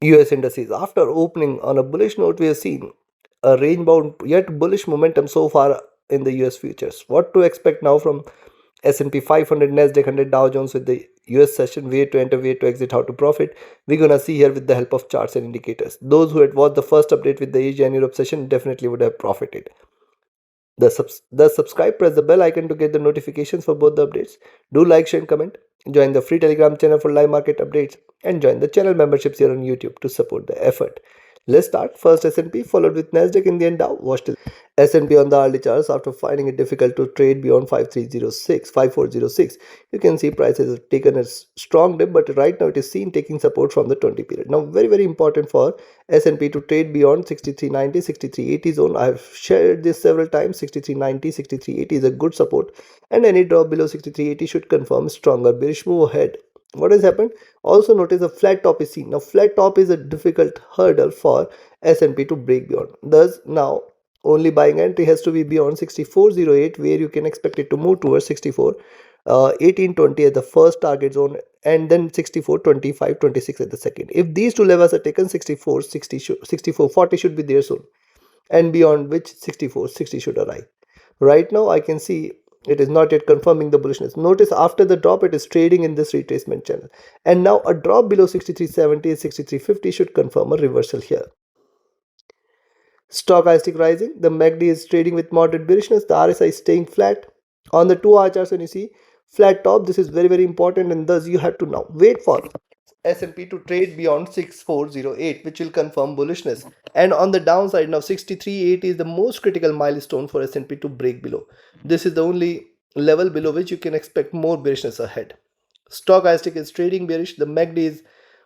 US indices. After opening on a bullish note, we have seen a range bound yet bullish momentum so far in the US futures. What to expect now from S&P 500, NASDAQ 100, Dow Jones with the US session, where to enter, where to exit, how to profit. We're gonna see here with the help of charts and indicators. Those who had watched the first update with the Asia and Europe session definitely would have profited. The subscribe, press the bell icon to get the notifications for both the updates. Do like, share, and comment. Join the free Telegram channel for live market updates and join the channel memberships here on YouTube to support the effort. Let's start. First S&P followed with Nasdaq, Indian Dow. Watch till S&P on the early charts after finding it difficult to trade beyond 5406. You can see prices have taken a strong dip, but right now it is seen taking support from the 20 period. Now very important for S&P to trade beyond 6390, 6380 zone. I have shared this several times. 6390, 6380 is a good support, and any drop below 6380 should confirm stronger bearish move ahead. What has happened? Also notice a flat top is seen. Now flat top is a difficult hurdle for S&P to break beyond. Thus now only buying entry has to be beyond 6408, where you can expect it to move towards 64 1820 at the first target zone, and then 64 25 26 at the second. If these two levels are taken, 64 60 64 40 should be there soon, and beyond which 64 60 should arrive. Right now I can see it is not yet confirming the bullishness. Notice after the drop it is trading in this retracement channel, and now a drop below 6370 6350 should confirm a reversal here. Stochastic rising, the MACD is trading with moderate bearishness, the RSI is staying flat. On the 2-hour charts, when you see flat top, this is very important, and thus you have to now wait for S&P to trade beyond 6408, which will confirm bullishness. And on the downside, now 6380 is the most critical milestone for S&P to break below. This is the only level below which you can expect more bearishness ahead. Stochastic is trading bearish, the MACD is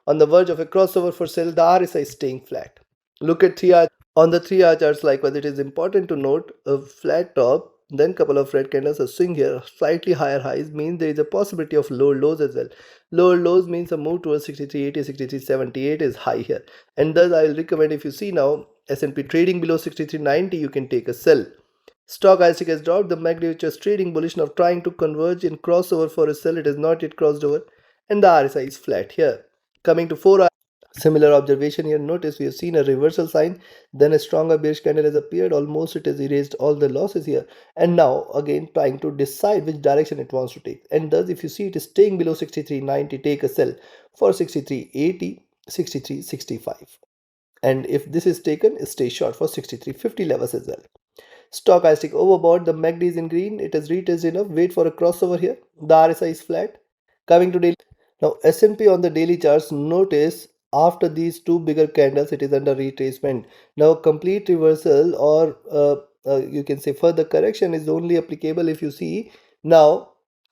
on the verge of a crossover for sell, the RSI is staying flat. Look at 3 hour. On the 3-hour charts, likewise, it is important to note a flat top, then couple of red candles, a swing here, slightly higher highs means there is a possibility of lower lows as well. Lower lows means a move towards 6380, 6378 is high here, and thus I will recommend, if you see now S&P trading below 6390, you can take a sell. Stochastic has dropped, the MACD which was trading bullish now trying to converge in crossover for a sell, it has not yet crossed over, and the RSI is flat here. Coming to 4 hour, similar observation here. Notice we have seen a reversal sign, then a stronger bearish candle has appeared, almost it has erased all the losses here, and now again trying to decide which direction it wants to take. And thus if you see it is staying below 6390, take a sell for 6380, 6365, and if this is taken, stay short for 6350 levels as well. Stochastic overbought, the MACD is in green, it has retested enough, wait for a crossover here, the RSI is flat. Coming to daily, now S&P on the daily charts, notice after these two bigger candles it is under retracement. Now complete reversal, or you can say further correction, is only applicable if you see now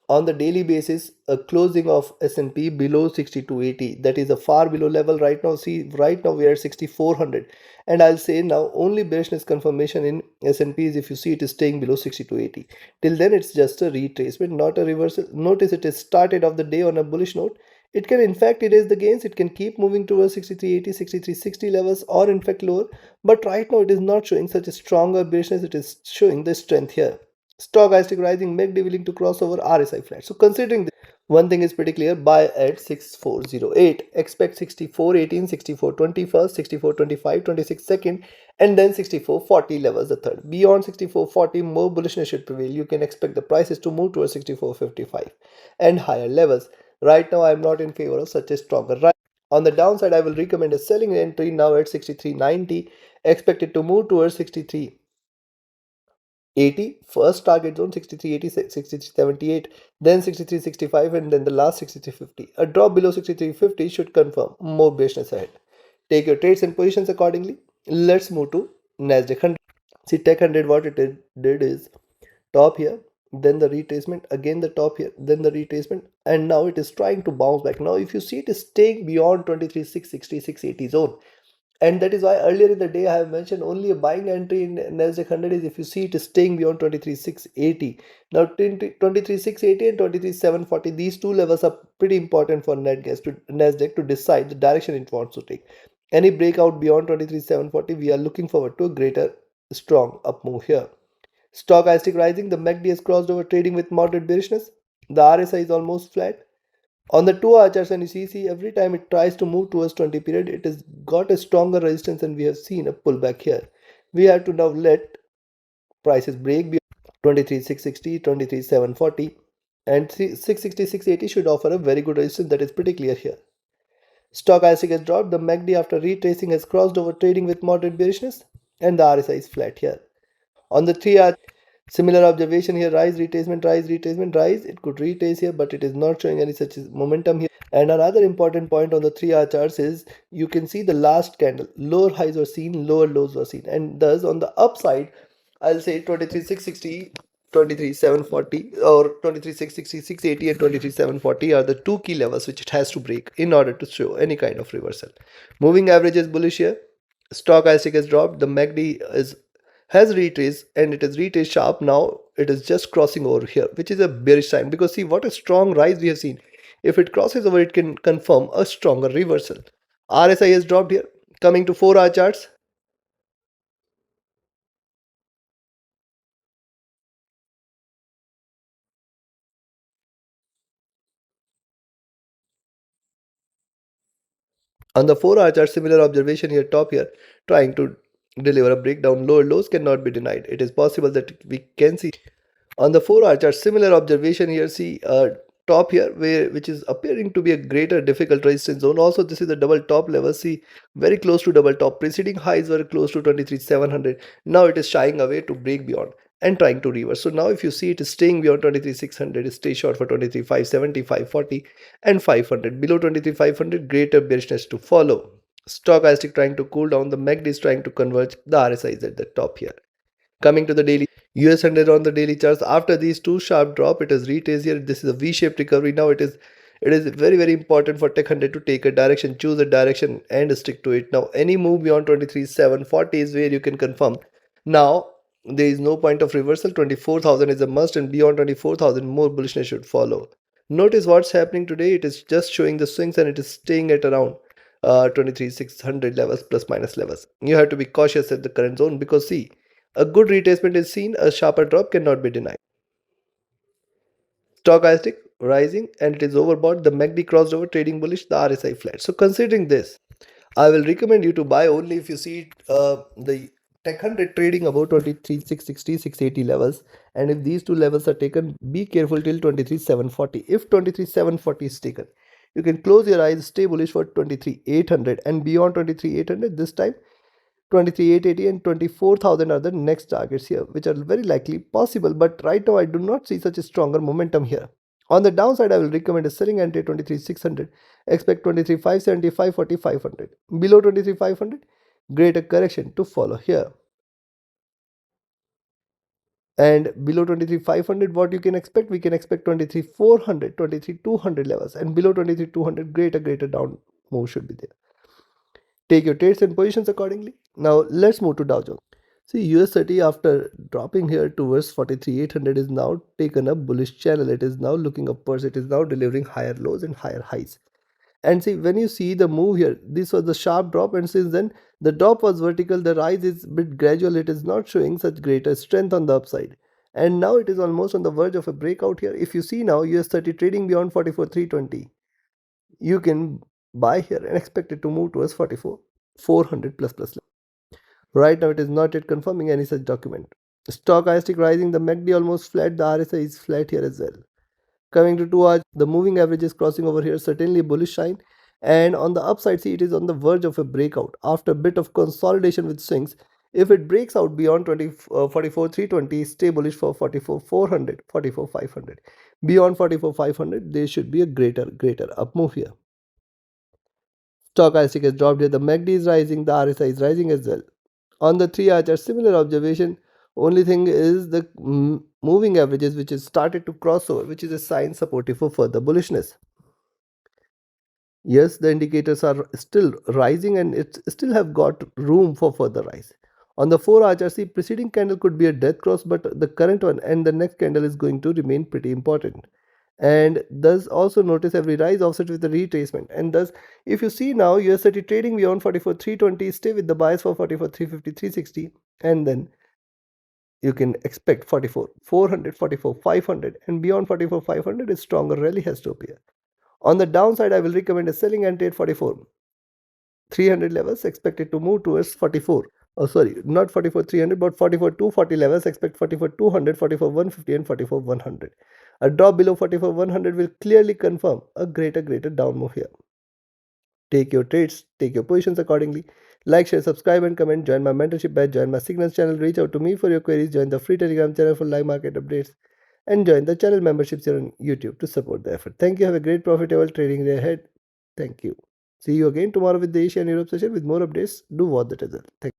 on the daily basis a closing of S&P below 6280, that is a far below level right now. See, right now we are at 6400, and I'll say now only bearishness confirmation in S&P is if you see it is staying below 6280. Till then it's just a retracement, not a reversal. Notice it is started off the day on a bullish note. It can in fact erase the gains, it can keep moving towards 6380, 6360 levels, or in fact lower, but right now it is not showing such a stronger bearishness, it is showing the strength here. Stochastic rising, MACD willing to cross over, RSI flat. So considering this, one thing is pretty clear, buy at 6408, expect 6418, 6420 first, 6425, 26 second, and then 6440 levels the third. Beyond 6440, more bullishness should prevail. You can expect the prices to move towards 6455 and higher levels. Right now I am not in favor of such a stronger rise. On the downside, I will recommend a selling entry now at 6390, expect it to move towards 6380, first target zone 6380, 6378, then 6365, and then the last 6350. A drop below 6350 should confirm more bearishness ahead. Take your trades and positions accordingly. Let's move to Nasdaq 100. See, Tech 100, what it did is top here, then the retracement, again the top here, then the retracement, and now it is trying to bounce back. Now if you see, it is staying beyond 23,660, 680 zone, and that is why earlier in the day I have mentioned only a buying entry in Nasdaq 100 is if you see it is staying beyond 23,680. Now 23,680 and 23,740, these two levels are pretty important for Nasdaq to decide the direction it wants to take. Any breakout beyond 23,740, we are looking forward to a greater strong up move here. Stochastic rising, the MACD has crossed over, trading with moderate bearishness. The RSI is almost flat. On the 2 hour charts, and you see every time it tries to move towards 20 period, it has got a stronger resistance, and we have seen a pullback here. We have to now let prices break beyond 23,660, 23,740, and 660, 680 should offer a very good resistance. That is pretty clear here. Stochastic has dropped. The MACD after retracing has crossed over, trading with moderate bearishness, and the RSI is flat here. On the 3 hour, similar observation here: rise, retracement, rise, retracement, rise. It could retrace here, but it is not showing any such momentum here. And another important point on the 3 hour charts is you can see the last candle. Lower highs were seen, lower lows were seen. And thus on the upside, I'll say 23,660, 23,740, or 23,660, 680, and 23,740 are the two key levels which it has to break in order to show any kind of reversal. Moving average is bullish here. Stochastic has dropped. The MACD has retraced, and it has retraced sharp. Now it is just crossing over here, which is a bearish sign, because see what a strong rise we have seen. If it crosses over, it can confirm a stronger reversal. RSI has dropped here. Coming to 4 hour charts, on the 4 hour chart, similar observation here, top here, trying to deliver a breakdown. Lower lows cannot be denied. It is possible that we can see on the 4 hour chart, similar observation here. See top here, which is appearing to be a greater difficult resistance zone. Also, this is the double top level. See, very close to double top. Preceding highs were close to 23,700. Now it is shying away to break beyond and trying to reverse. So now if you see it is staying beyond 23,600, stay short for 23,570, 540, and 500. Below 23,500, greater bearishness to follow. Stochastic trying to cool down. The MACD is trying to converge. The RSI is at the top here. Coming to the daily, US 100 on the daily charts. After these two sharp drop, it has retraced here. This is a V-shaped recovery. Now it is very important for Tech 100 to take a direction, choose a direction, and stick to it. Now any move beyond 23,740 is where you can confirm. Now there is no point of reversal. 24,000 is a must, and beyond 24,000 more bullishness should follow. Notice what's happening today. It is just showing the swings, and it is staying at around 23,600 levels plus minus levels. You have to be cautious at the current zone, because see, a good retracement is seen, a sharper drop cannot be denied. Stochastic rising, and it is overbought. The MACD crossed over, trading bullish, the RSI flat. So considering this, I will recommend you to buy only if you see the Tech 100 trading above 23,660, 680 levels. And if these two levels are taken, be careful till 23,740. If 23,740 is taken, you can close your eyes, stay bullish for 23,800, and beyond 23,800, this time 23,880 and 24,000 are the next targets here, which are very likely possible. But right now, I do not see such a stronger momentum here. On the downside, I will recommend a selling entry 23,600. Expect 23,570, 540, 500. Below 23,500, greater correction to follow here. And below 23,500, what you can expect? We can expect 23,400, 23,200 levels. And below 23,200, greater down move should be there. Take your trades and positions accordingly. Now, let's move to Dow Jones. See, US 30 after dropping here towards 43,800 is now taken a bullish channel. It is now looking upwards. It is now delivering higher lows and higher highs. And see, when you see the move here, this was the sharp drop, and since then the drop was vertical, the rise is a bit gradual. It is not showing such greater strength on the upside. And now it is almost on the verge of a breakout here. If you see now US 30 trading beyond 44,320, you can buy here and expect it to move towards 44,400 plus. Right now, it is not yet confirming any such document. Stochastic rising, the MACD almost flat, the RSI is flat here as well. Coming to 2 hours, the moving average is crossing over here, certainly a bullish sign. And on the upside, see, it is on the verge of a breakout. After a bit of consolidation with swings, if it breaks out beyond 44,320, stay bullish for 44,400, 44,500. Beyond 44,500, there should be a greater up move here. Stochastic has dropped here, the MACD is rising, the RSI is rising as well. On the 3 hour chart, similar observation. Only thing is the moving averages, which has started to cross over, which is a sign supportive for further bullishness. Yes, the indicators are still rising, and it still have got room for further rise. On the 4 hour chart, see, preceding candle could be a death cross, but the current one and the next candle is going to remain pretty important. And thus also notice every rise offset with a retracement. And thus, if you see now US 30 trading beyond 44,320, stay with the bias for 44,350, 360, and then you can expect 44,400, 44,500, and beyond 44,500, a stronger rally has to appear. On the downside, I will recommend a selling entry at 44. 300 levels expected to move towards 44. Oh, sorry, not 44 300, but 44 240 levels. Expect 44 200, 44 150, and 44 100. A drop below 44 100 will clearly confirm a greater down move here. Take your trades, take your positions accordingly. Like, share, subscribe, and comment. Join my mentorship batch, join my signals channel. Reach out to me for your queries. Join the free Telegram channel for live market updates. And join the channel memberships here on YouTube to support the effort. Thank you. Have a great profitable trading day ahead. Thank you. See you again tomorrow with the Asia and Europe session with more updates. Do watch the result. Thank you.